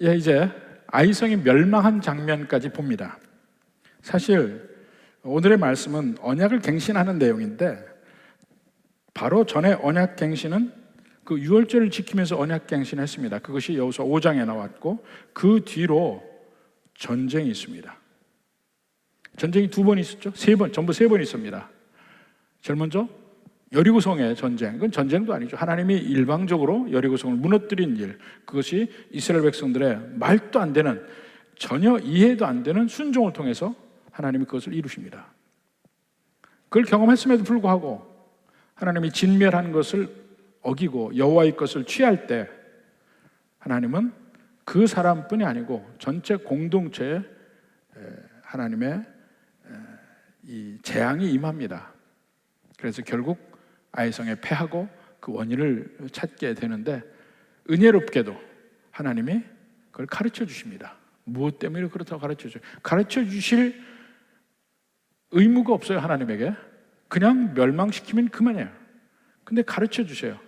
예, 이제 아이성이 멸망한 장면까지 봅니다. 사실 오늘의 말씀은 언약을 갱신하는 내용인데, 바로 전에 언약 갱신은 그 유월절을 지키면서 언약 갱신했습니다. 그것이 여호수아 5장에 나왔고, 그 뒤로 전쟁이 있습니다. 전쟁이 2번 있었죠. 3번, 전부 3번 있습니다. 제일 먼저 여리고성의 전쟁. 그건 전쟁도 아니죠. 하나님이 일방적으로 여리고성을 무너뜨린 일, 그것이 이스라엘 백성들의 말도 안 되는, 전혀 이해도 안 되는 순종을 통해서 하나님이 그것을 이루십니다. 그걸 경험했음에도 불구하고 하나님이 진멸한 것을 어기고 여호와의 것을 취할 때, 하나님은 그 사람뿐이 아니고 전체 공동체에 하나님의 이 재앙이 임합니다. 그래서 결국 아이성에 패하고 그 원인을 찾게 되는데, 은혜롭게도 하나님이 그걸 가르쳐 주십니다. 무엇 때문에 그렇다고 가르쳐 주실 의무가 없어요. 하나님에게 그냥 멸망시키면 그만이에요. 근데 가르쳐 주세요.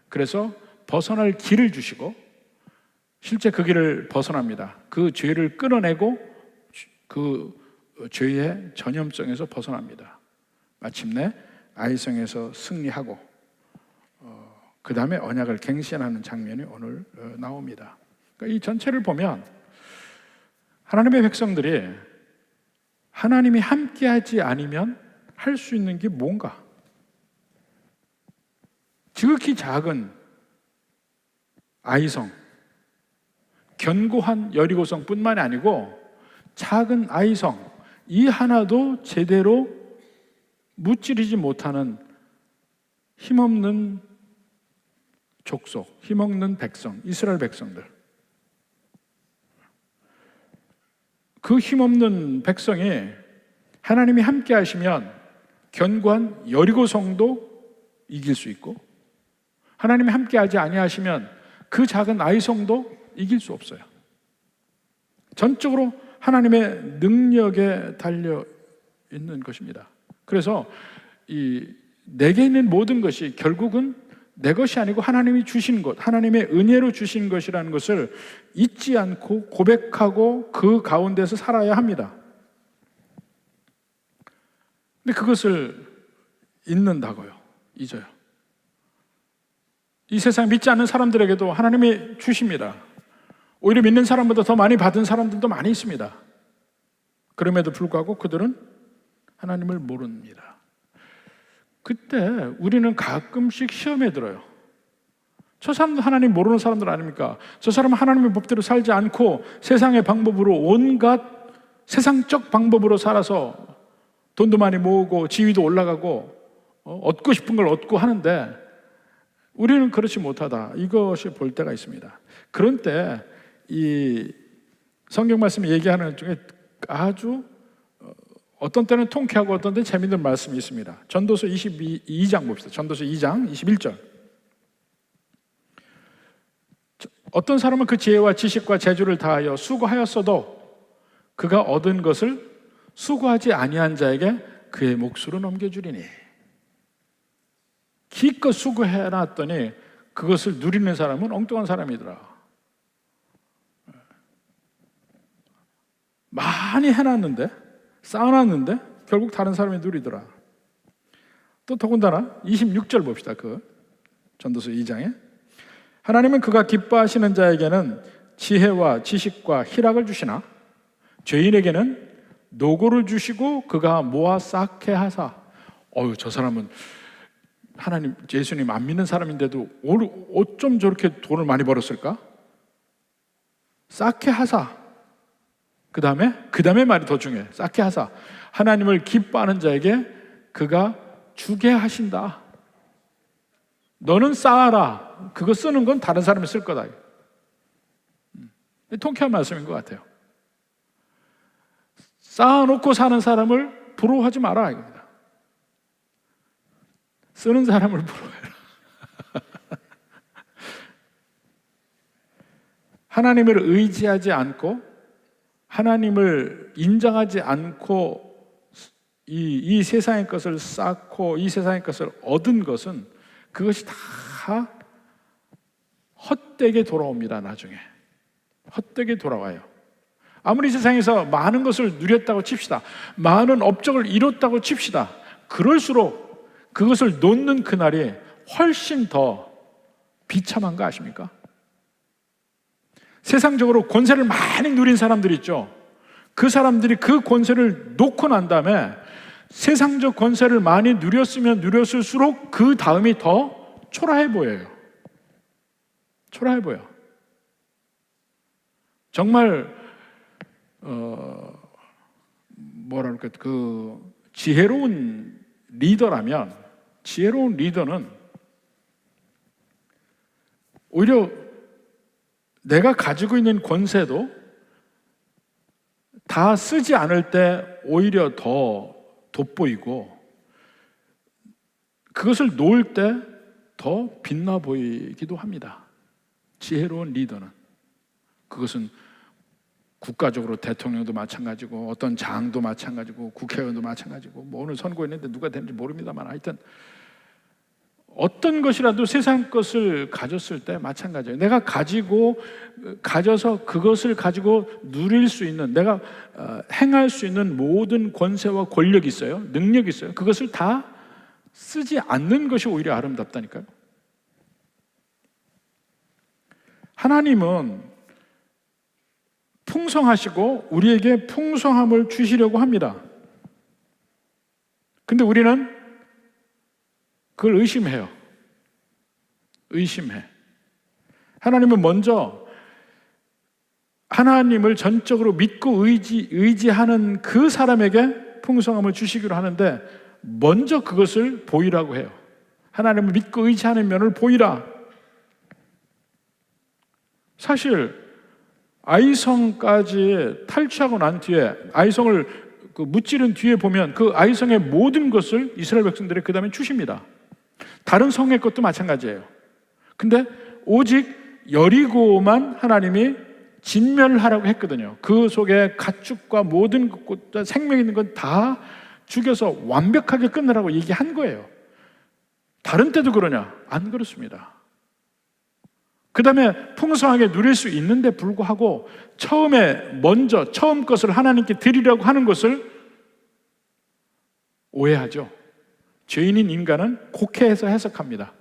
그래서 벗어날 길을 주시고, 실제 그 길을 벗어납니다. 그 죄를 끊어내고 그 죄의 전염성에서 벗어납니다. 마침내 아이성에서 승리하고 그 다음에 언약을 갱신하는 장면이 오늘 나옵니다. 그러니까 이 전체를 보면 하나님의 백성들이 하나님이 함께하지 않으면 할 수 있는 게 뭔가, 지극히 작은 아이성, 견고한 여리고성 뿐만이 아니고 작은 아이성, 이 하나도 제대로 무찌르지 못하는 힘없는 족속, 힘없는 백성, 이스라엘 백성들. 그 힘없는 백성이 하나님이 함께 하시면 견고한 여리고성도 이길 수 있고, 하나님이 함께 하지 아니하시면 그 작은 아이성도 이길 수 없어요. 전적으로 하나님의 능력에 달려 있는 것입니다. 그래서 내게 있는 모든 것이 결국은 내 것이 아니고 하나님이 주신 것, 하나님의 은혜로 주신 것이라는 것을 잊지 않고 고백하고 그 가운데서 살아야 합니다. 근데 그것을 잊는다고요. 잊어요. 이 세상 믿지 않는 사람들에게도 하나님이 주십니다. 오히려 믿는 사람보다 더 많이 받은 사람들도 많이 있습니다. 그럼에도 불구하고 그들은 하나님을 모릅니다. 그때 우리는 가끔씩 시험에 들어요. 저 사람도 하나님 모르는 사람들 아닙니까? 저 사람은 하나님의 법대로 살지 않고 세상의 방법으로, 온갖 세상적 방법으로 살아서 돈도 많이 모으고 지위도 올라가고 얻고 싶은 걸 얻고 하는데, 우리는 그렇지 못하다, 이것이 볼 때가 있습니다. 그런 때 이 성경 말씀이 얘기하는 중에 아주 어떤 때는 통쾌하고 어떤 때는 재미있는 말씀이 있습니다. 전도서 22장 봅시다. 전도서 2장 21절. 어떤 사람은 그 지혜와 지식과 재주를 다하여 수고하였어도 그가 얻은 것을 수고하지 아니한 자에게 그의 몫으로 넘겨주리니. 기껏 수고해놨더니 그것을 누리는 사람은 엉뚱한 사람이더라. 많이 해놨는데, 쌓아놨는데 결국 다른 사람이 누리더라. 또 더군다나 26절 봅시다. 그 전도서 2장에 하나님은 그가 기뻐하시는 자에게는 지혜와 지식과 희락을 주시나 죄인에게는 노고를 주시고 그가 모아 쌓게 하사. 저 사람은 하나님, 예수님 안 믿는 사람인데도 어쩜 저렇게 돈을 많이 벌었을까? 쌓게 하사. 그 다음에 말이 더 중요해. 쌓게 하사. 하나님을 기뻐하는 자에게 그가 주게 하신다. 너는 쌓아라. 그거 쓰는 건 다른 사람이 쓸 거다. 통쾌한 말씀인 것 같아요. 쌓아놓고 사는 사람을 부러워하지 마라, 이겁니다. 쓰는 사람을 부러워해라. 하나님을 의지하지 않고 하나님을 인정하지 않고 이 세상의 것을 쌓고 이 세상의 것을 얻은 것은, 그것이 다 헛되게 돌아옵니다. 나중에 헛되게 돌아와요. 아무리 세상에서 많은 것을 누렸다고 칩시다. 많은 업적을 이뤘다고 칩시다. 그럴수록 그것을 놓는 그날이 훨씬 더 비참한 거 아십니까? 세상적으로 권세를 많이 누린 사람들 있죠. 그 사람들이 그 권세를 놓고 난 다음에 세상적 권세를 많이 누렸으면 누렸을수록 그 다음이 더 초라해 보여요. 초라해 보여. 정말 뭐랄까, 그 지혜로운 리더라면, 지혜로운 리더는 오히려 내가 가지고 있는 권세도 다 쓰지 않을 때 오히려 더 돋보이고, 그것을 놓을 때 더 빛나 보이기도 합니다. 지혜로운 리더는. 그것은 국가적으로 대통령도 마찬가지고, 어떤 장도 마찬가지고, 국회의원도 마찬가지고, 뭐 오늘 선거했는데 누가 되는지 모릅니다만, 하여튼 어떤 것이라도 세상 것을 가졌을 때 마찬가지예요. 내가 가져서 그것을 가지고 누릴 수 있는, 내가 행할 수 있는 모든 권세와 권력이 있어요. 능력이 있어요. 그것을 다 쓰지 않는 것이 오히려 아름답다니까요. 하나님은 풍성하시고 우리에게 풍성함을 주시려고 합니다. 근데 우리는 그걸 의심해요. 의심해. 하나님은 먼저 하나님을 전적으로 믿고 의지하는 그 사람에게 풍성함을 주시기로 하는데, 먼저 그것을 보이라고 해요. 하나님을 믿고 의지하는 면을 보이라. 사실 아이성까지 탈취하고 난 뒤에, 아이성을 무찌른 뒤에 보면 그 아이성의 모든 것을 이스라엘 백성들이 그 다음에 주십니다. 다른 성의 것도 마찬가지예요. 근데 오직 여리고만 하나님이 진멸하라고 했거든요. 그 속에 가축과 모든 것과 생명 있는 건 다 죽여서 완벽하게 끝내라고 얘기한 거예요. 다른 때도 그러냐? 안 그렇습니다. 그 다음에 풍성하게 누릴 수 있는데 불구하고 처음 것을 하나님께 드리려고 하는 것을 오해하죠. 죄인인 인간은 곡해해서 해석합니다.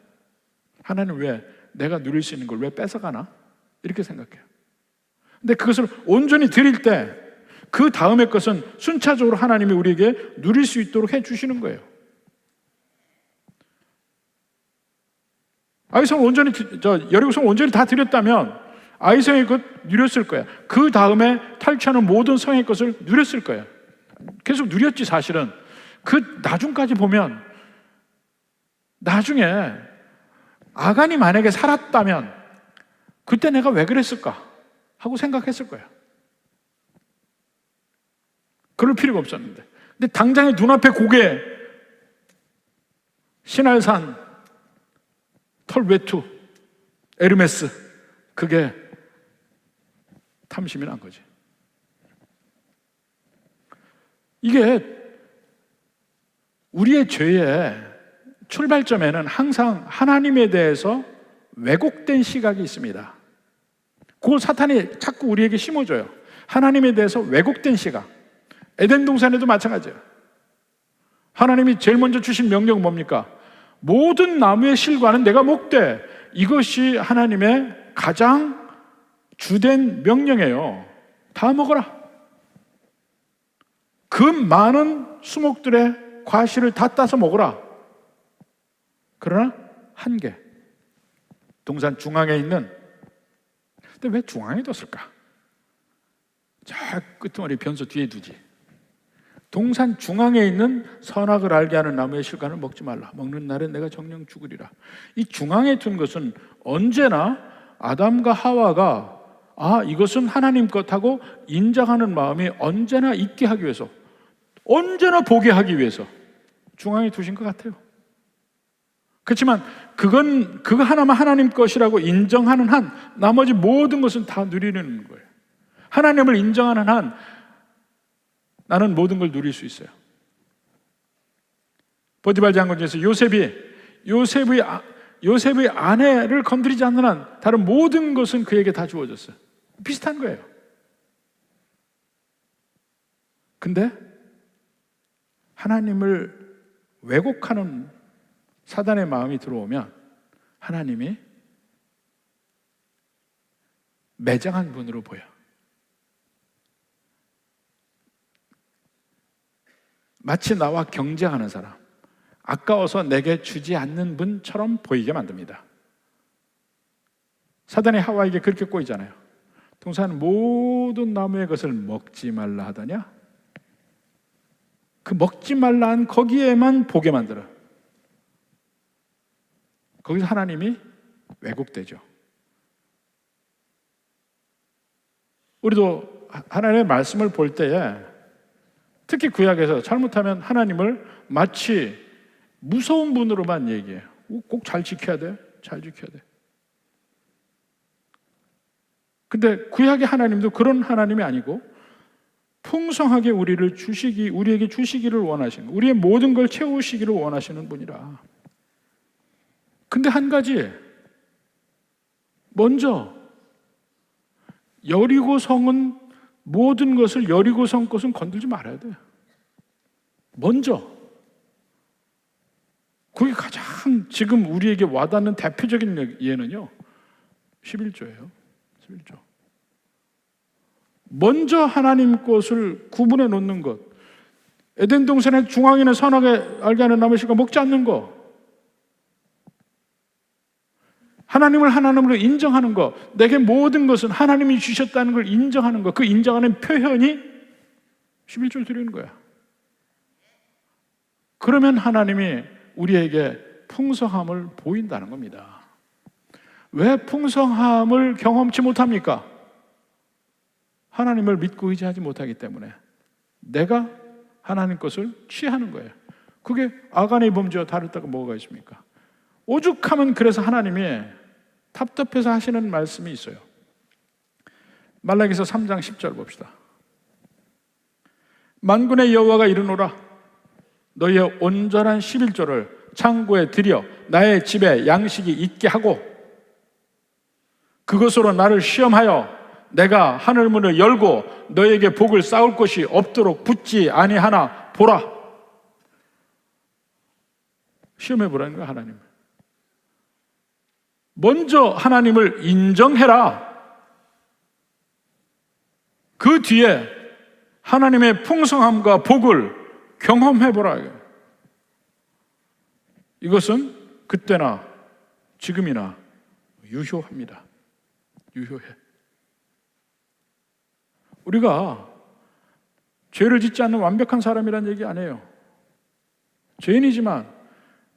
하나님 왜 내가 누릴 수 있는 걸 왜 뺏어가나? 이렇게 생각해요. 근데 그것을 온전히 드릴 때 그 다음의 것은 순차적으로 하나님이 우리에게 누릴 수 있도록 해주시는 거예요. 아이성을 온전히, 여리고성을 온전히 다 드렸다면 아이성의 것 누렸을 거야. 그 다음에 탈취하는 모든 성의 것을 누렸을 거야. 계속 누렸지 사실은. 그 나중까지 보면, 나중에 아간이 만약에 살았다면 그때 내가 왜 그랬을까 하고 생각했을 거야. 그럴 필요가 없었는데. 근데 당장에 눈앞에 고개, 신할산, 털웨투, 에르메스, 그게 탐심이 난 거지. 이게 우리의 죄의 출발점에는 항상 하나님에 대해서 왜곡된 시각이 있습니다. 그걸 사탄이 자꾸 우리에게 심어줘요. 하나님에 대해서 왜곡된 시각. 에덴 동산에도 마찬가지예요. 하나님이 제일 먼저 주신 명령은 뭡니까? 모든 나무의 실과는 내가 먹되. 이것이 하나님의 가장 주된 명령이에요. 다 먹어라. 그 많은 수목들의 과실을 다 따서 먹어라. 그러나 한계, 동산 중앙에 있는, 근데 왜 중앙에 뒀을까? 저 끄트머리 변소 뒤에 두지. 동산 중앙에 있는 선악을 알게 하는 나무의 실과는 먹지 말라. 먹는 날엔 내가 정령 죽으리라. 이 중앙에 둔 것은 언제나 아담과 하와가 이것은 하나님 것하고 인정하는 마음이 언제나 있게 하기 위해서, 언제나 보게 하기 위해서 중앙에 두신 것 같아요. 그렇지만 그거 하나만 하나님 것이라고 인정하는 한 나머지 모든 것은 다 누리는 거예요. 하나님을 인정하는 한 나는 모든 걸 누릴 수 있어요. 보디발 장군 중에서 요셉의 아내를 건드리지 않는 한 다른 모든 것은 그에게 다 주어졌어요. 비슷한 거예요. 근데 하나님을 왜곡하는 사단의 마음이 들어오면 하나님이 매정한 분으로 보여. 마치 나와 경쟁하는 사람, 아까워서 내게 주지 않는 분처럼 보이게 만듭니다. 사단이 하와에게 그렇게 꼬이잖아요. 동산 모든 나무의 것을 먹지 말라 하더냐? 그 먹지 말라 한 거기에만 보게 만들어. 거기서 하나님이 왜곡되죠. 우리도 하나님의 말씀을 볼 때에 특히 구약에서 잘못하면 하나님을 마치 무서운 분으로만 얘기해요. 꼭 잘 지켜야 돼. 잘 지켜야 돼. 근데 구약의 하나님도 그런 하나님이 아니고 풍성하게 우리에게 주시기를 원하시는, 우리의 모든 걸 채우시기를 원하시는 분이라. 근데 한 가지, 먼저 여리고성은 모든 것을 여리고성 것은 건들지 말아야 돼요. 먼저. 그게 가장 지금 우리에게 와닿는 대표적인 예는요 11조예요. 11조. 먼저 하나님 것을 구분해 놓는 것. 에덴 동산의 중앙에는 선악에 알게 하는 나무의 실과 먹지 않는 것. 하나님을 하나님으로 인정하는 것. 내게 모든 것은 하나님이 주셨다는 걸 인정하는 것. 그 인정하는 표현이 11조를 드리는 거야. 그러면 하나님이 우리에게 풍성함을 보인다는 겁니다. 왜 풍성함을 경험치 못합니까? 하나님을 믿고 의지하지 못하기 때문에 내가 하나님 것을 취하는 거예요. 그게 아간의 범죄와 다르다고 뭐가 있습니까? 오죽하면 그래서 하나님이 답답해서 하시는 말씀이 있어요. 말라기서 3장 10절 봅시다. 만군의 여호와가 이르노라 너희의 온전한 11조를 창고에 들여 나의 집에 양식이 있게 하고 그것으로 나를 시험하여 내가 하늘 문을 열고 너에게 복을 쌓을 곳이 없도록 붙지 아니하나 보라. 시험해 보라는 거야, 하나님. 먼저 하나님을 인정해라. 그 뒤에 하나님의 풍성함과 복을 경험해 보라. 이것은 그때나 지금이나 유효합니다. 유효해. 우리가 죄를 짓지 않는 완벽한 사람이라는 얘기 아니에요. 죄인이지만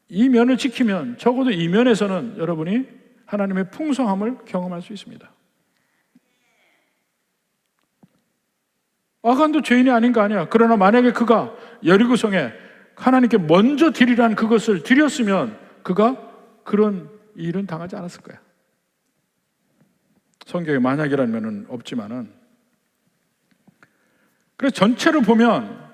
이 면을 지키면 적어도 이 면에서는 여러분이 하나님의 풍성함을 경험할 수 있습니다. 아간도 죄인이 아닌 거 아니야. 그러나 만약에 그가 여리고성에 하나님께 먼저 드리라는 그것을 드렸으면 그가 그런 일은 당하지 않았을 거야. 성경에 만약이라는 면은 없지만은 그래서 전체를 보면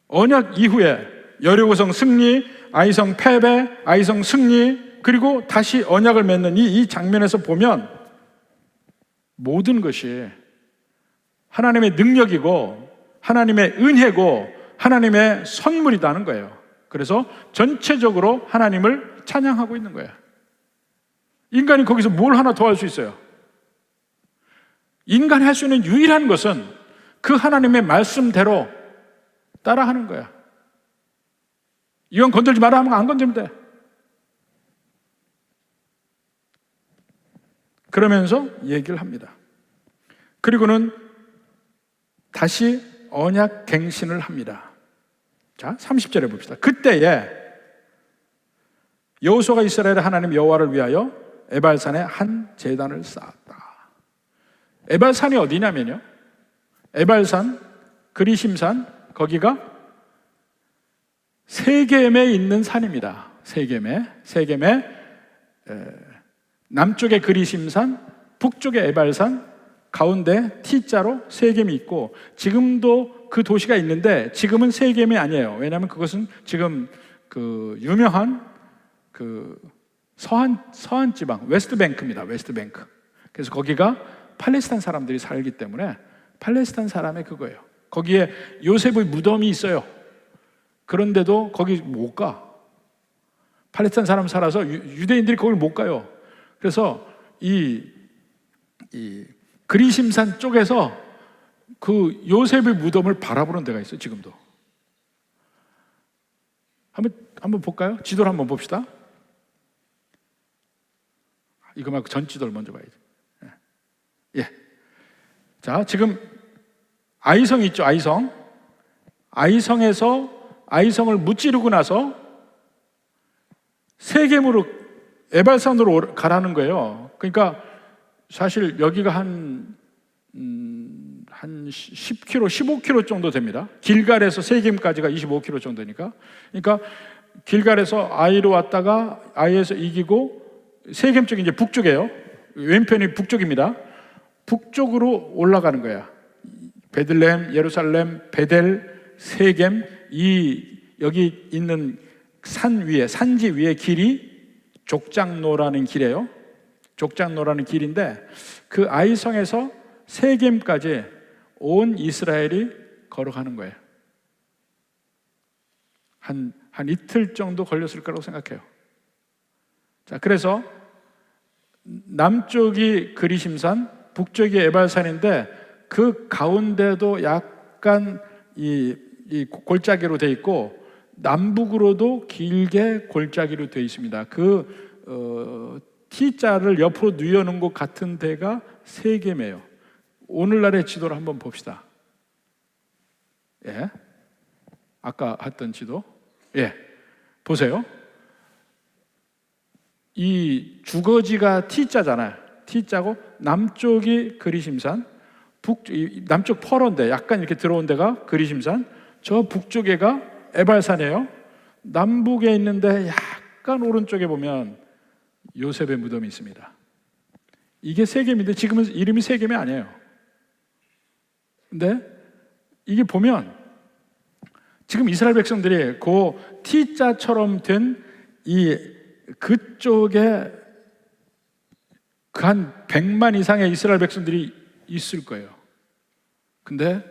언약 이후에 여리고성 승리, 아이성 패배, 아이성 승리, 그리고 다시 언약을 맺는 이 장면에서 보면 모든 것이 하나님의 능력이고 하나님의 은혜고 하나님의 선물이라는 거예요. 그래서 전체적으로 하나님을 찬양하고 있는 거예요. 인간이 거기서 뭘 하나 더 할 수 있어요? 인간이 할 수 있는 유일한 것은 그 하나님의 말씀대로 따라하는 거야. 이건 건들지 마라 하면 안 건들면 돼. 그러면서 얘기를 합니다. 그리고는 다시 언약 갱신을 합니다. 자, 30절에 봅시다. 그때에 여호수아가 이스라엘의 하나님 여호와를 위하여 에발산에 한 제단을 쌓았다. 에발산이 어디냐면요, 에발산, 그리심산, 거기가 세겜에 있는 산입니다. 세겜에 남쪽에 그리심산, 북쪽에 에발산, 가운데 T자로 세겜이 있고, 지금도 그 도시가 있는데 지금은 세겜이 아니에요. 왜냐하면 그것은 지금 그 유명한 그 서한 지방 웨스트뱅크입니다. 웨스트뱅크. 그래서 거기가 팔레스타인 사람들이 살기 때문에 팔레스타인 사람의 그거예요. 거기에 요셉의 무덤이 있어요. 그런데도 거기 못 가. 팔레스타인 사람 살아서 유대인들이 거길 못 가요. 그래서 이 그리심산 쪽에서 그 요셉의 무덤을 바라보는 데가 있어요. 지금도. 한번 볼까요? 지도를 한번 봅시다. 이거 말고 전 지도를 먼저 봐야지. 예. 자, 지금 아이성 있죠? 아이성. 아이성에서 아이성을 무찌르고 나서 세겜으로 에발산으로 가라는 거예요. 그러니까 사실 여기가 한 10km, 15km 정도 됩니다. 길갈에서 세겜까지가 25km 정도니까. 그러니까 길갈에서 아이로 왔다가 아이에서 이기고 세겜 쪽이 이제 북쪽이에요. 왼편이 북쪽입니다. 북쪽으로 올라가는 거야. 베들레헴, 예루살렘, 베델, 세겜, 여기 있는 산 위에, 산지 위에 길이 족장로라는 길이에요. 족장로라는 길인데 그 아이성에서 세겜까지 온 이스라엘이 걸어가는 거예요. 한 이틀 정도 걸렸을 거라고 생각해요. 자, 그래서 남쪽이 그리심산, 북쪽이 에발산인데 그 가운데도 약간 이 골짜기로 돼 있고 남북으로도 길게 골짜기로 돼 있습니다. T자를 옆으로 뉘어놓은 것 같은 데가 세겜이에요. 오늘날의 지도를 한번 봅시다. 예, 아까 했던 지도. 예, 보세요. 이 주거지가 T자잖아요. T자고 남쪽이 그리심산, 남쪽 퍼런데 약간 이렇게 들어온 데가 그리심산, 저 북쪽에가 에발산이에요. 남북에 있는데 약간 오른쪽에 보면 요셉의 무덤이 있습니다. 이게 세겜인데 지금은 이름이 세겜이 아니에요. 근데 이게 보면 지금 이스라엘 백성들이 그 T자처럼 된 그쪽에 한 100만 이상의 이스라엘 백성들이 있을 거예요. 근데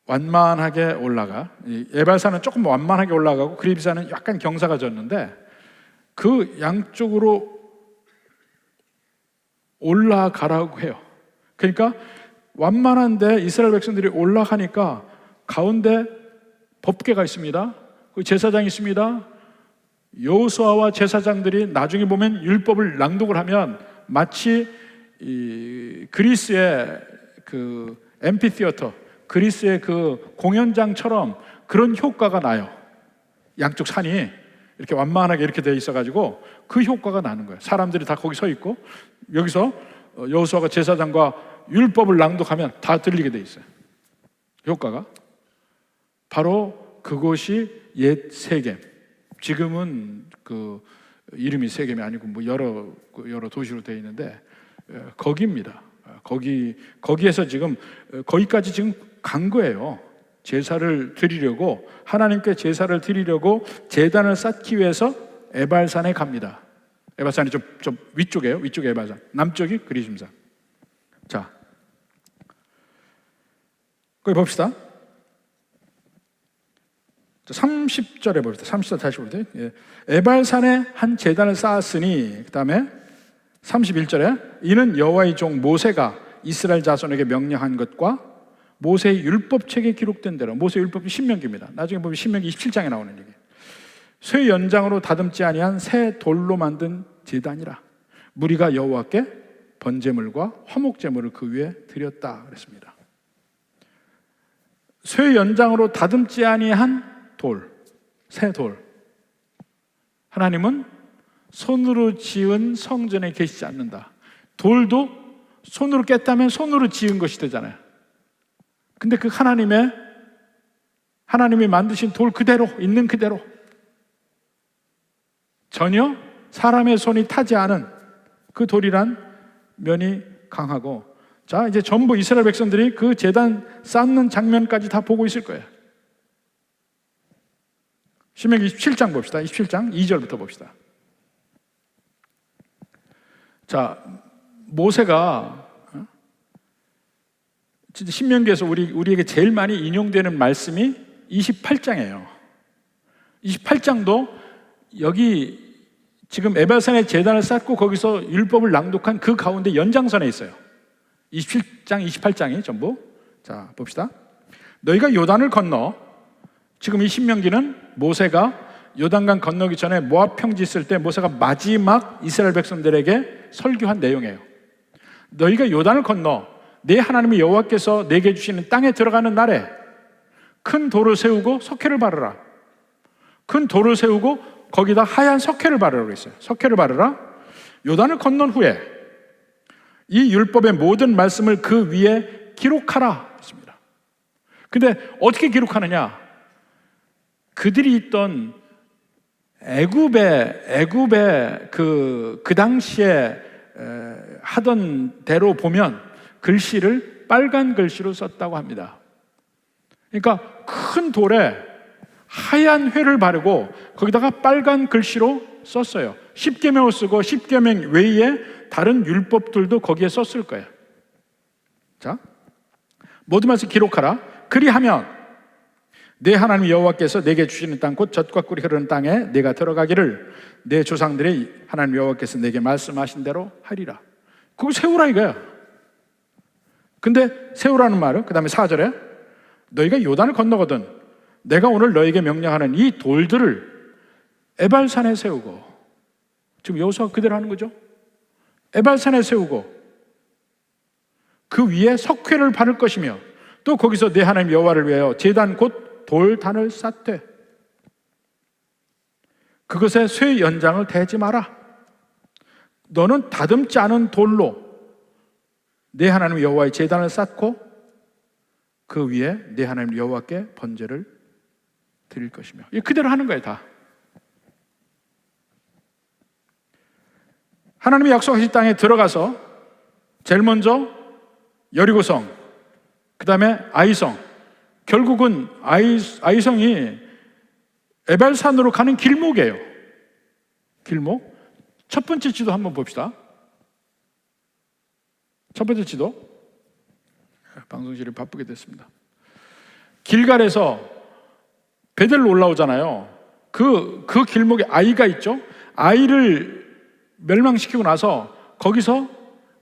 완만하게 올라가. 에발산은 조금 완만하게 올라가고 그리비산은 약간 경사가 졌는데 그 양쪽으로 올라가라고 해요. 그러니까 완만한데 이스라엘 백성들이 올라가니까 가운데 법궤가 있습니다. 그 제사장이 있습니다. 여호수아와 제사장들이 나중에 보면 율법을 낭독을 하면 마치 그리스의 그 앰피티어터, 그리스의 그 공연장처럼 그런 효과가 나요. 양쪽 산이 이렇게 완만하게 이렇게 되어 있어가지고 그 효과가 나는 거예요. 사람들이 다 거기 서 있고 여기서 여호수아가 제사장과 율법을 낭독하면 다 들리게 되어 있어요. 효과가 바로 그곳이 옛 세겜. 지금은 그 이름이 세겜이 아니고 뭐 여러 도시로 되어 있는데 거기입니다. 거기에서 지금 거기까지 지금 간 거예요. 제사를 드리려고, 하나님께 제사를 드리려고 제단을 쌓기 위해서 에발산에 갑니다. 에발산이 좀 위쪽이에요. 위쪽에 에발산, 남쪽이 그리심산. 자, 거기 봅시다. 30절에 봅시다. 30절 다시 볼게요. 에발산에 한 제단을 쌓았으니, 그 다음에 31절에 이는 여호와의 종 모세가 이스라엘 자손에게 명령한 것과 모세의 율법책에 기록된 대로. 모세의 율법이 신명기입니다. 나중에 보면 신명기 27장에 나오는 얘기예요. 쇠 연장으로 다듬지 아니한 새 돌로 만든 제단이라. 무리가 여호와께 번제물과 화목제물을 그 위에 드렸다 그랬습니다. 쇠 연장으로 다듬지 아니한 돌, 새 돌. 하나님은 손으로 지은 성전에 계시지 않는다. 돌도 손으로 깼다면 손으로 지은 것이 되잖아요. 근데 그 하나님이 만드신 돌 그대로, 있는 그대로, 전혀 사람의 손이 타지 않은 그 돌이란 면이 강하고, 자, 이제 전부 이스라엘 백성들이 그 제단 쌓는 장면까지 다 보고 있을 거예요. 신명기 27장 봅시다. 27장 2절부터 봅시다. 자, 모세가 진짜 신명기에서 우리에게 제일 많이 인용되는 말씀이 28장이에요. 28장도 여기 지금 에발산에 제단을 쌓고 거기서 율법을 낭독한 그 가운데 연장선에 있어요. 27장, 28장이 전부. 자, 봅시다. 너희가 요단을 건너, 지금 이 신명기는 모세가 요단강 건너기 전에 모압 평지 있을 때 모세가 마지막 이스라엘 백성들에게 설교한 내용이에요. 너희가 요단을 건너 내 하나님의 여호와께서 내게 주시는 땅에 들어가는 날에 큰 돌을 세우고 석회를 바르라. 큰 돌을 세우고 거기다 하얀 석회를 바르라고 했어요. 석회를 바르라. 요단을 건넌 후에 이 율법의 모든 말씀을 그 위에 기록하라 했습니다. 근데 어떻게 기록하느냐? 그들이 있던 애굽의 그 당시에 하던 대로 보면 글씨를 빨간 글씨로 썼다고 합니다. 그러니까 큰 돌에 하얀 회를 바르고 거기다가 빨간 글씨로 썼어요. 십계명을 쓰고 십계명 외에 다른 율법들도 거기에 썼을 거예요. 자, 모든 말씀 기록하라. 그리하면 내 하나님 여호와께서 내게 주시는 땅 곧 젖과 꿀이 흐르는 땅에 내가 들어가기를 내 조상들의 하나님 여호와께서 내게 말씀하신 대로 하리라. 그걸 세우라 이거야. 근데 세우라는 말은 그 다음에 4절에 너희가 요단을 건너거든 내가 오늘 너에게 명령하는 이 돌들을 에발산에 세우고, 지금 여호수아가 그대로 하는 거죠. 에발산에 세우고 그 위에 석회를 바를 것이며 또 거기서 내 하나님 여호와를 위하여 제단 곧 돌단을 쌓되 그것에 쇠 연장을 대지 마라. 너는 다듬지 않은 돌로 내 하나님 여호와의 제단을 쌓고 그 위에 내 하나님 여호와께 번제를 드릴 것이며. 이 그대로 하는 거예요. 다 하나님이 약속하신 땅에 들어가서 제일 먼저 여리고성, 그 다음에 아이성, 결국은 아이성이 에발산으로 가는 길목이에요. 길목. 첫 번째 지도 한번 봅시다. 첫 번째 지도. 방송실이 바쁘게 됐습니다. 길갈에서 베델로 올라오잖아요. 그 길목에 아이가 있죠. 아이를 멸망시키고 나서 거기서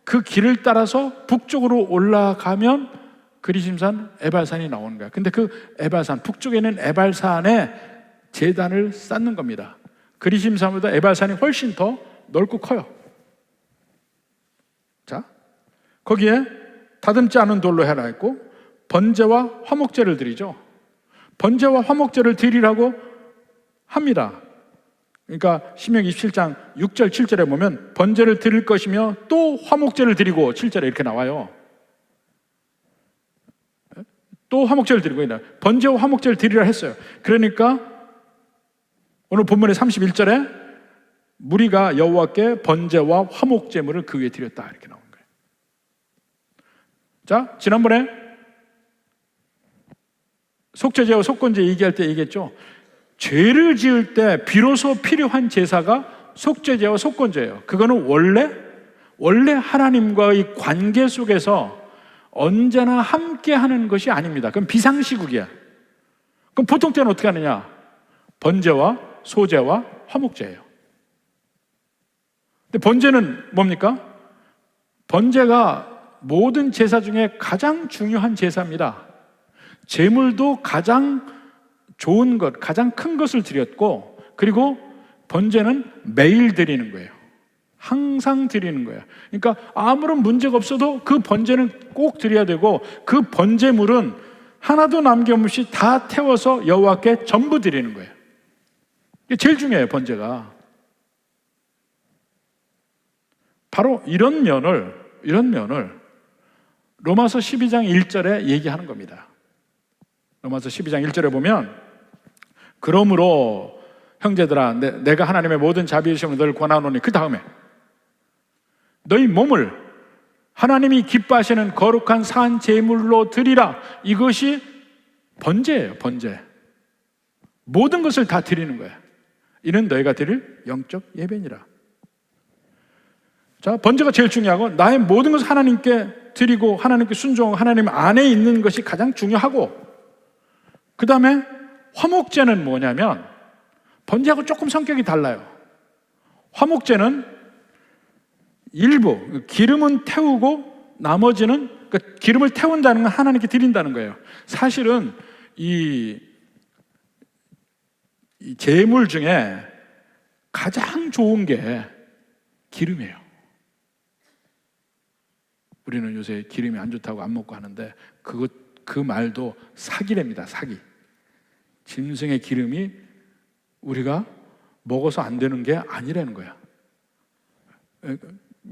그 길을 따라서 북쪽으로 올라가면 그리심산 에발산이 나오는 거야. 근데 그 에발산, 북쪽에 있는 에발산에 제단을 쌓는 겁니다. 그리심산보다 에발산이 훨씬 더 넓고 커요. 자, 거기에 다듬지 않은 돌로 해라 했고 번제와 화목제를 드리죠. 번제와 화목제를 드리라고 합니다. 그러니까 신명기 27장 6절 7절에 보면 번제를 드릴 것이며 또 화목제를 드리고 7절에 이렇게 나와요. 또 화목제를 드리고 있나. 번제와 화목제를 드리라 했어요. 그러니까 오늘 본문의 31절에 무리가 여호와께 번제와 화목제물을 그 위에 드렸다 이렇게 나오는 거예요. 자, 지난번에 속죄제와 속건제 얘기할 때 얘기했죠. 죄를 지을 때 비로소 필요한 제사가 속죄제와 속건제예요. 그거는 원래 하나님과의 관계 속에서 언제나 함께 하는 것이 아닙니다. 그럼 비상시국이야. 그럼 보통 때는 어떻게 하느냐? 번제와 소제와 화목제예요. 근데 번제는 뭡니까? 번제가 모든 제사 중에 가장 중요한 제사입니다. 제물도 가장 좋은 것, 가장 큰 것을 드렸고, 그리고 번제는 매일 드리는 거예요. 항상 드리는 거예요. 그러니까 아무런 문제가 없어도 그 번제는 꼭 드려야 되고, 그 번제물은 하나도 남김없이 다 태워서 여호와께 전부 드리는 거예요. 이게 제일 중요해요, 번제가. 바로 이런 면을 로마서 12장 1절에 얘기하는 겁니다. 로마서 12장 1절에 보면 그러므로 형제들아 내가 하나님의 모든 자비이심을 너를 권하노니 그 다음에 너희 몸을 하나님이 기뻐하시는 거룩한 산 제물로 드리라. 이것이 번제예요. 번제. 모든 것을 다 드리는 거야. 이는 너희가 드릴 영적 예배니라. 자, 번제가 제일 중요하고 나의 모든 것을 하나님께 드리고 하나님께 순종하고 하나님 안에 있는 것이 가장 중요하고, 그 다음에 화목제는 뭐냐면 번제하고 조금 성격이 달라요. 화목제는 일부 기름은 태우고 나머지는, 그러니까 기름을 태운다는 건 하나님께 드린다는 거예요. 사실은 이 제물 중에 가장 좋은 게 기름이에요. 우리는 요새 기름이 안 좋다고 안 먹고 하는데 그 말도 사기랍니다. 사기. 짐승의 기름이 우리가 먹어서 안 되는 게 아니라는 거야.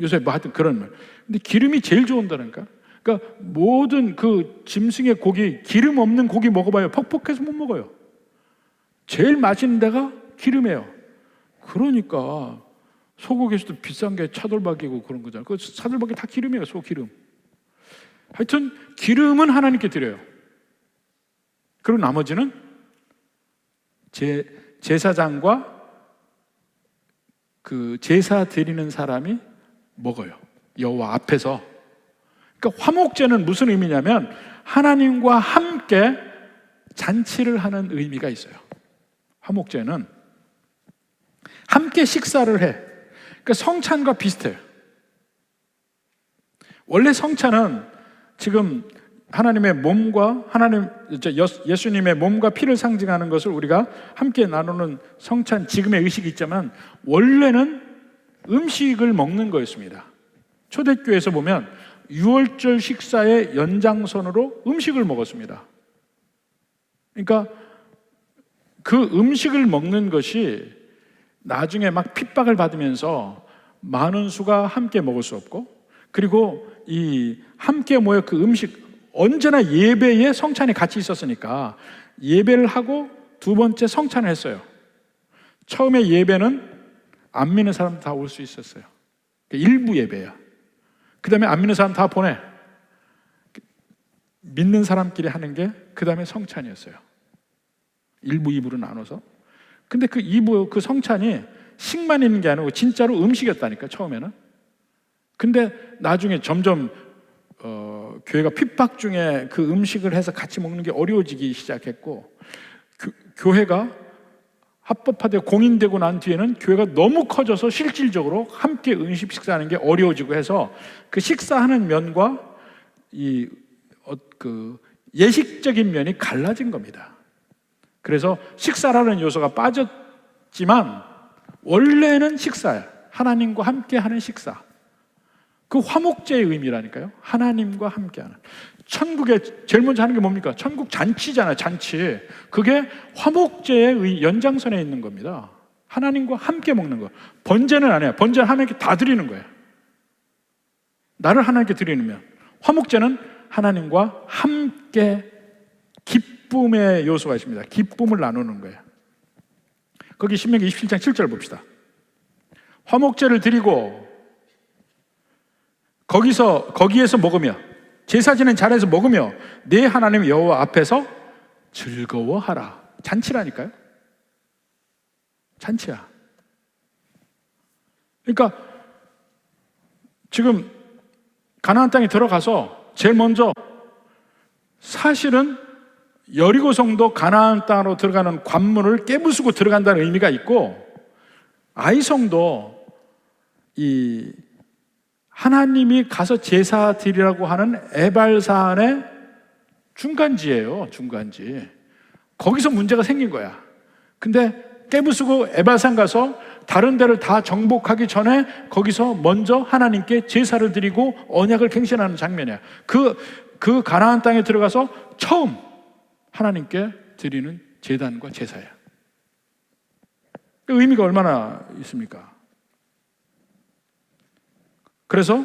요새 뭐 하여튼 그런 말. 근데 기름이 제일 좋은다니까. 그러니까 모든 그 짐승의 고기, 기름 없는 고기 먹어봐요. 퍽퍽해서 못 먹어요. 제일 맛있는 데가 기름이에요. 그러니까 소고기에서도 비싼 게 차돌박이고 그런 거잖아요. 그 차돌박이 다 기름이에요. 소기름. 하여튼 기름은 하나님께 드려요. 그리고 나머지는 제사장과 그 제사 드리는 사람이 먹어요. 여호와 앞에서. 그러니까 화목제는 무슨 의미냐면 하나님과 함께 잔치를 하는 의미가 있어요. 화목제는 함께 식사를 해. 그러니까 성찬과 비슷해요. 원래 성찬은 지금 하나님의 몸과 예수님의 몸과 피를 상징하는 것을 우리가 함께 나누는 성찬, 지금의 의식이 있지만 원래는 음식을 먹는 거였습니다. 초대교회에서 보면 유월절 식사의 연장선으로 음식을 먹었습니다. 그러니까 그 음식을 먹는 것이 나중에 막 핍박을 받으면서 많은 수가 함께 먹을 수 없고, 그리고 이 함께 모여 그 음식, 언제나 예배에 성찬이 같이 있었으니까 예배를 하고 두 번째 성찬을 했어요. 처음에 예배는 안 믿는 사람 다 올 수 있었어요. 일부 예배야. 그 다음에 안 믿는 사람 다 보내. 믿는 사람끼리 하는 게 그 다음에 성찬이었어요. 1부, 2부로 나눠서. 근데 그 2부, 그 성찬이 식만 있는 게 아니고 진짜로 음식이었다니까, 처음에는. 근데 나중에 점점 교회가 핍박 중에 그 음식을 해서 같이 먹는 게 어려워지기 시작했고, 교회가 합법화되고 공인되고 난 뒤에는 교회가 너무 커져서 실질적으로 함께 음식 식사하는 게 어려워지고 해서 그 식사하는 면과 그 예식적인 면이 갈라진 겁니다. 그래서 식사라는 요소가 빠졌지만 원래는 식사예요. 하나님과 함께 하는 식사. 그 화목제의 의미라니까요. 하나님과 함께하는. 천국에 제일 먼저 하는 게 뭡니까? 천국 잔치잖아요. 잔치. 그게 화목제의 연장선에 있는 겁니다. 하나님과 함께 먹는 거. 번제는 아니에요. 번제는 하나님께 다 드리는 거예요. 나를 하나님께 드리는 면. 화목제는 하나님과 함께 기쁨의 요소가 있습니다. 기쁨을 나누는 거예요. 거기 신명기 27장 7절 봅시다. 화목제를 드리고 거기에서 먹으며 제사 지낸 자리에서 먹으며 내 하나님 여호와 앞에서 즐거워하라. 잔치라니까요. 잔치야. 그러니까 지금 가나안 땅에 들어가서 제일 먼저 사실은 여리고 성도 가나안 땅으로 들어가는 관문을 깨부수고 들어간다는 의미가 있고, 아이 성도 이 하나님이 가서 제사 드리라고 하는 에발산의 중간지예요. 중간지. 거기서 문제가 생긴 거야. 근데 깨부수고 에발산 가서 다른 데를 다 정복하기 전에 거기서 먼저 하나님께 제사를 드리고 언약을 갱신하는 장면이야. 그 가나안 땅에 들어가서 처음 하나님께 드리는 제단과 제사야. 그 의미가 얼마나 있습니까? 그래서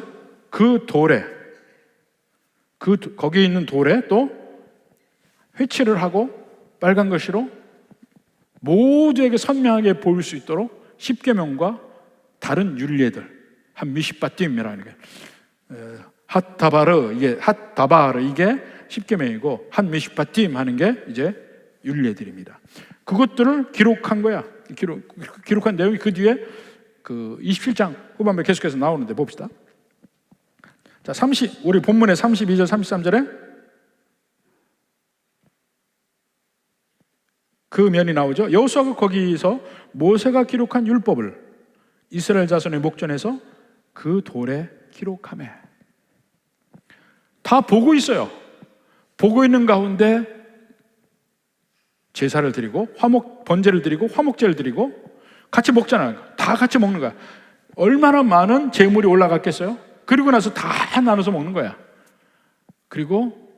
그 돌에, 거기에 있는 돌에 또 회칠을 하고 빨간 글씨로 모두에게 선명하게 보일 수 있도록 십계명과 다른 율례들, 한 미시바팀이라는 게 핫다바르, 이게 십계명이고 한 미시바팀 하는 게 이제 율례들입니다. 그것들을 기록한 거야. 기록한 내용이 그 뒤에 그 27장 후반부에 계속해서 나오는데 봅시다. 자, 우리 본문의 32절 33절에 그 면이 나오죠. 여호수아가 거기서 모세가 기록한 율법을 이스라엘 자손의 목전에서 그 돌에 기록하며, 다 보고 있어요. 보고 있는 가운데 제사를 드리고 번제를 드리고 화목제를 드리고 같이 먹잖아요. 다 같이 먹는 거야. 얼마나 많은 제물이 올라갔겠어요? 그리고 나서 다 나눠서 먹는 거야. 그리고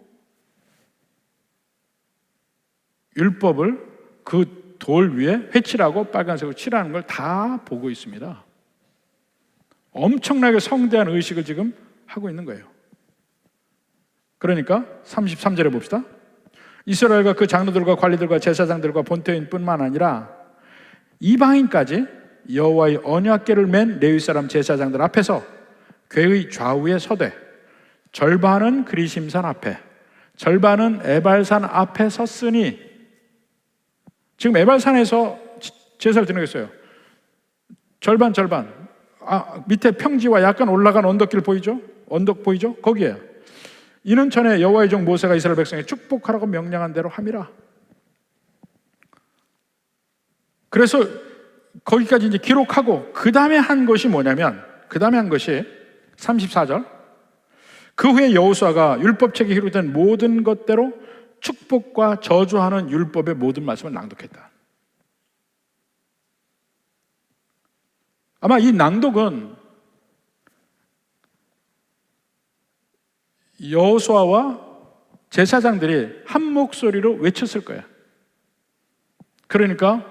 율법을 그 돌 위에 회칠하고 빨간색으로 칠하는 걸 다 보고 있습니다. 엄청나게 성대한 의식을 지금 하고 있는 거예요. 그러니까 33절에 봅시다. 이스라엘과 그 장로들과 관리들과 제사장들과 본토인뿐만 아니라 이방인까지 여호와의 언약궤를 맨 레위 사람 제사장들 앞에서 궤의 좌우에 서되 절반은 그리심산 앞에 절반은 에발산 앞에 섰으니, 지금 에발산에서 제사를 드리겠어요. 절반 밑에 평지와 약간 올라간 언덕길 보이죠? 언덕 보이죠? 거기에요. 이는 전에 여호와의 종 모세가 이스라엘 백성에 축복하라고 명령한 대로 함이라. 그래서 거기까지 이제 기록하고 그 다음에 한 것이 뭐냐면, 그 다음에 한 것이 34절. 그 후에 여호수아가 율법책에 기록된 모든 것대로 축복과 저주하는 율법의 모든 말씀을 낭독했다. 아마 이 낭독은 여호수아와 제사장들이 한 목소리로 외쳤을 거야. 그러니까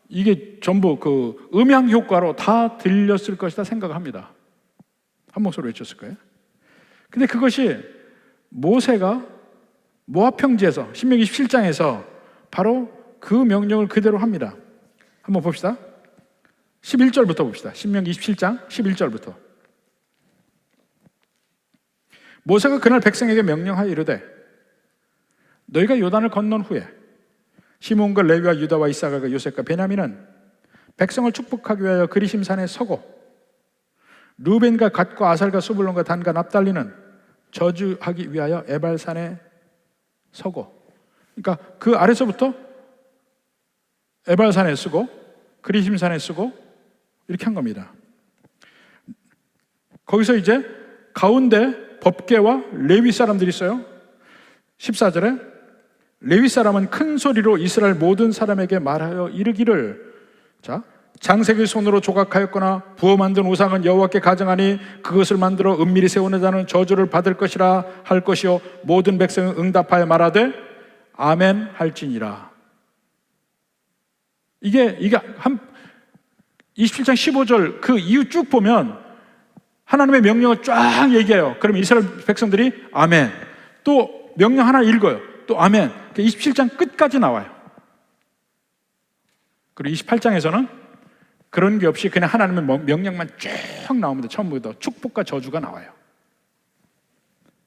이게 전부 그 음향 효과로 다 들렸을 것이다 생각합니다. 한 목소리로 외쳤을 거예요. 근데 그것이 모세가 모압 평지에서 신명기 17장에서 바로 그 명령을 그대로 합니다. 한번 봅시다. 11절부터 봅시다. 신명기 27장 11절부터. 모세가 그날 백성에게 명령하여 이르되 너희가 요단을 건넌 후에 시몬과 레위와 유다와 이사갈과 요셉과 베냐민은 백성을 축복하기 위하여 그리심산에 서고 루벤과 갓과 아살과 수불론과 단과 납달리는 저주하기 위하여 에발산에 서고, 그러니까 그 아래서부터 에발산에 쓰고 그리심산에 쓰고 이렇게 한 겁니다. 거기서 이제 가운데 법궤와 레위 사람들이 있어요. 14절에 레위 사람은 큰 소리로 이스라엘 모든 사람에게 말하여 이르기를, 자, 장색의 손으로 조각하였거나 부어 만든 우상은 여호와께 가정하니 그것을 만들어 은밀히 세우는 자는 저주를 받을 것이라 할 것이요 모든 백성은 응답하여 말하되 아멘 할지니라. 이게 한 27장 15절 그 이후 쭉 보면 하나님의 명령을 쫙 얘기해요. 그럼 이스라엘 백성들이 아멘, 또 명령 하나 읽어요, 또 아멘. 27장 끝까지 나와요. 그리고 28장에서는 그런 게 없이 그냥 하나님의 명령만 쭉 나옵니다. 처음부터 축복과 저주가 나와요.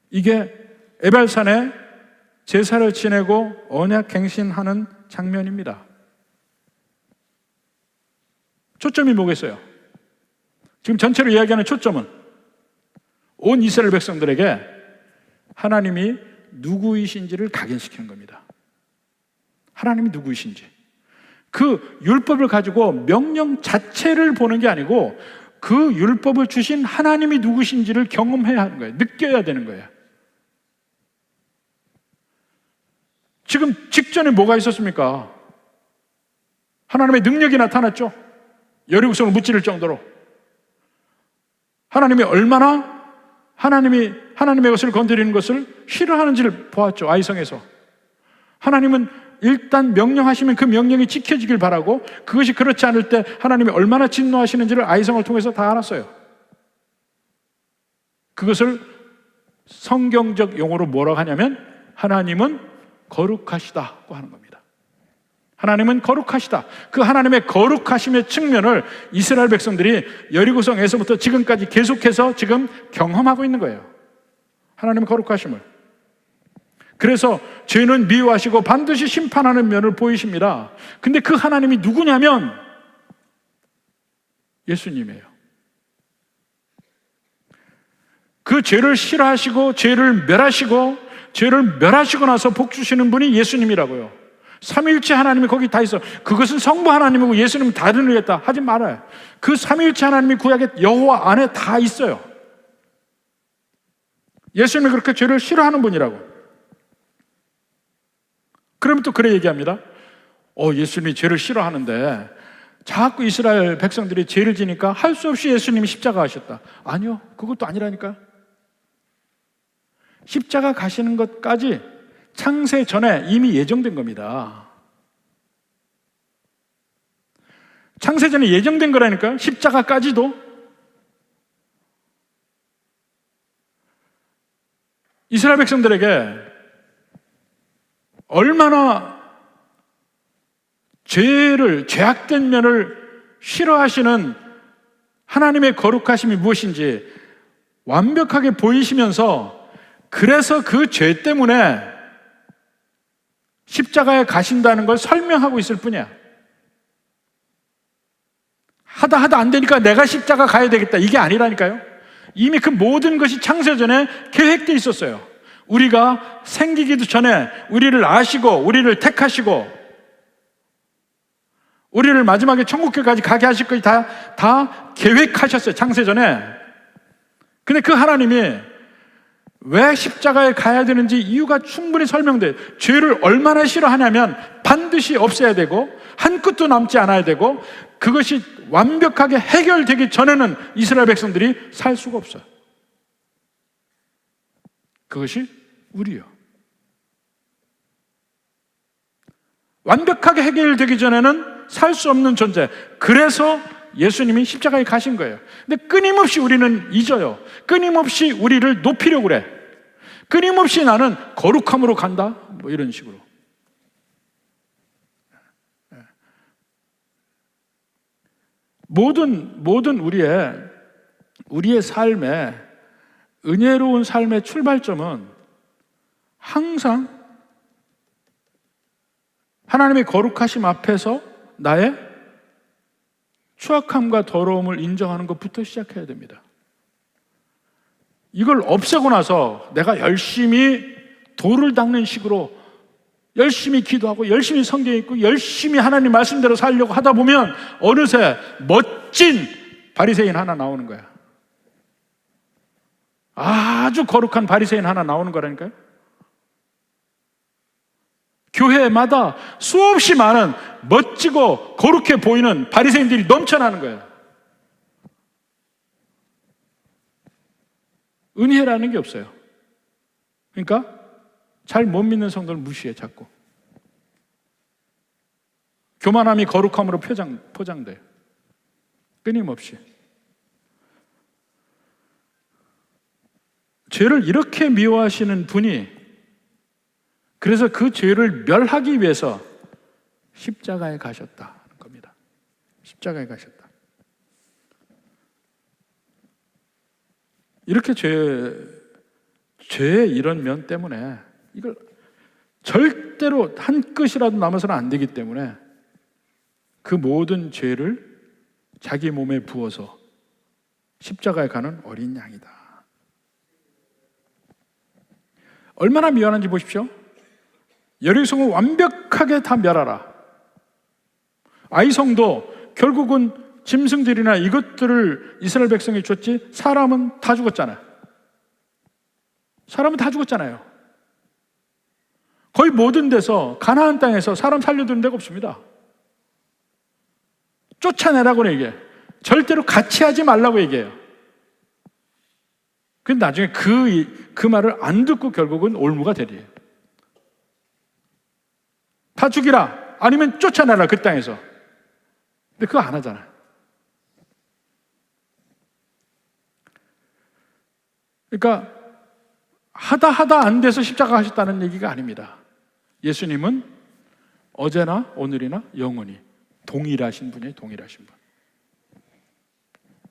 이게 에발산에 제사를 지내고 언약 갱신하는 장면입니다. 초점이 뭐겠어요? 지금 전체로 이야기하는 초점은 온 이스라엘 백성들에게 하나님이 누구이신지를 각인시키는 겁니다. 하나님이 누구이신지, 그 율법을 가지고 명령 자체를 보는 게 아니고 그 율법을 주신 하나님이 누구신지를 경험해야 하는 거예요. 느껴야 되는 거예요. 지금 직전에 뭐가 있었습니까? 하나님의 능력이 나타났죠. 여리고성을 무찌를 정도로. 하나님이 얼마나 하나님의 것을 건드리는 것을 싫어하는지를 보았죠. 아이성에서. 하나님은 일단 명령하시면 그 명령이 지켜지길 바라고, 그것이 그렇지 않을 때 하나님이 얼마나 진노하시는지를 아이성을 통해서 다 알았어요. 그것을 성경적 용어로 뭐라고 하냐면 하나님은 거룩하시다고 하는 겁니다. 하나님은 거룩하시다. 그 하나님의 거룩하심의 측면을 이스라엘 백성들이 여리고성에서부터 지금까지 계속해서 지금 경험하고 있는 거예요. 하나님의 거룩하심을. 그래서 죄는 미워하시고 반드시 심판하는 면을 보이십니다. 근데 그 하나님이 누구냐면 예수님이에요. 그 죄를 싫어하시고 죄를 멸하시고 나서 복 주시는 분이 예수님이라고요. 삼위일체 하나님이 거기 다 있어. 그것은 성부 하나님이고 예수님은 다른 의였다 하지 말아요. 그 삼위일체 하나님이 구약의 여호와 안에 다 있어요. 예수님이 그렇게 죄를 싫어하는 분이라고. 그러면 또 그래 얘기합니다. 예수님이 죄를 싫어하는데 자꾸 이스라엘 백성들이 죄를 지니까 할 수 없이 예수님이 십자가 하셨다. 아니요, 그것도 아니라니까요. 십자가 가시는 것까지 창세 전에 이미 예정된 겁니다. 창세 전에 예정된 거라니까요. 십자가까지도. 이스라엘 백성들에게 얼마나 죄악된 면을 싫어하시는 하나님의 거룩하심이 무엇인지 완벽하게 보이시면서, 그래서 그 죄 때문에 십자가에 가신다는 걸 설명하고 있을 뿐이야. 하다 안 되니까 내가 십자가 가야 되겠다, 이게 아니라니까요. 이미 그 모든 것이 창세전에 계획되어 있었어요. 우리가 생기기도 전에 우리를 아시고 우리를 택하시고 우리를 마지막에 천국까지 가게 하실 것이 다 계획하셨어요, 창세전에. 근데 그 하나님이 왜 십자가에 가야 되는지 이유가 충분히 설명돼요. 죄를 얼마나 싫어하냐면 반드시 없애야 되고 한 끗도 남지 않아야 되고, 그것이 완벽하게 해결되기 전에는 이스라엘 백성들이 살 수가 없어요. 그것이 우리요. 완벽하게 해결되기 전에는 살 수 없는 존재. 그래서 예수님이 십자가에 가신 거예요. 근데 끊임없이 우리는 잊어요. 끊임없이 우리를 높이려고 그래. 끊임없이 나는 거룩함으로 간다, 뭐 이런 식으로. 모든 우리의 삶에, 은혜로운 삶의 출발점은 항상 하나님의 거룩하심 앞에서 나의 추악함과 더러움을 인정하는 것부터 시작해야 됩니다. 이걸 없애고 나서 내가 열심히 돌을 닦는 식으로 열심히 기도하고 열심히 성경 읽고 열심히 하나님 말씀대로 살려고 하다 보면 어느새 멋진 바리새인 하나 나오는 거야. 아주 거룩한 바리새인 하나 나오는 거라니까요. 교회마다 수없이 많은 멋지고 거룩해 보이는 바리새인들이 넘쳐나는 거예요. 은혜라는 게 없어요. 그러니까 잘 못 믿는 성도를 무시해, 자꾸. 교만함이 거룩함으로 포장돼요. 끊임없이. 죄를 이렇게 미워하시는 분이, 그래서 그 죄를 멸하기 위해서 십자가에 가셨다는 겁니다. 십자가에 가셨다. 이렇게 죄의 이런 면 때문에 이걸 절대로 한 끗이라도 남아서는 안 되기 때문에 그 모든 죄를 자기 몸에 부어서 십자가에 가는 어린 양이다. 얼마나 미안한지 보십시오. 여리고성을 완벽하게 다 멸하라. 아이성도 결국은 짐승들이나 이것들을 이스라엘 백성이 줬지, 사람은 다 죽었잖아요. 사람은 다 죽었잖아요. 거의 모든 데서, 가나안 땅에서 사람 살려두는 데가 없습니다. 쫓아내라고 얘기해요. 절대로 같이 하지 말라고 얘기해요. 근데 나중에 그 말을 안 듣고 결국은 올무가 되리에요. 다 죽이라, 아니면 쫓아내라, 그 땅에서. 근데 그거 안 하잖아요. 그러니까 하다 안 돼서 십자가 하셨다는 얘기가 아닙니다. 예수님은 어제나 오늘이나 영원히 동일하신 분이에요. 동일하신 분.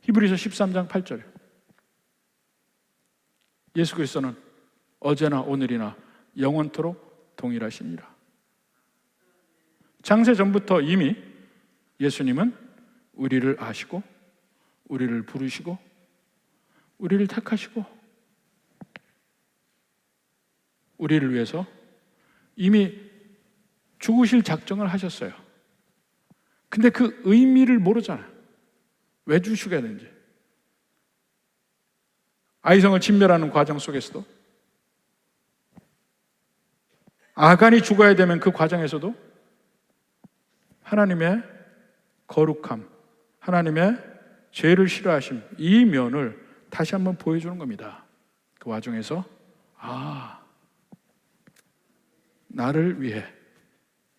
히브리서 13장 8절. 예수 그리스도는 어제나 오늘이나 영원토록 동일하시니라. 창세 전부터 이미 예수님은 우리를 아시고 우리를 부르시고 우리를 택하시고 우리를 위해서 이미 죽으실 작정을 하셨어요. 근데 그 의미를 모르잖아요. 왜 죽으셔야 되는지. 아이성을 진멸하는 과정 속에서도, 아간이 죽어야 되면 그 과정에서도 하나님의 거룩함, 하나님의 죄를 싫어하심, 이 면을 다시 한번 보여주는 겁니다. 그 와중에서 나를 위해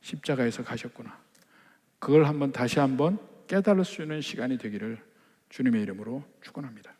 십자가에서 가셨구나. 그걸 다시 한번 깨달을 수 있는 시간이 되기를 주님의 이름으로 축원합니다.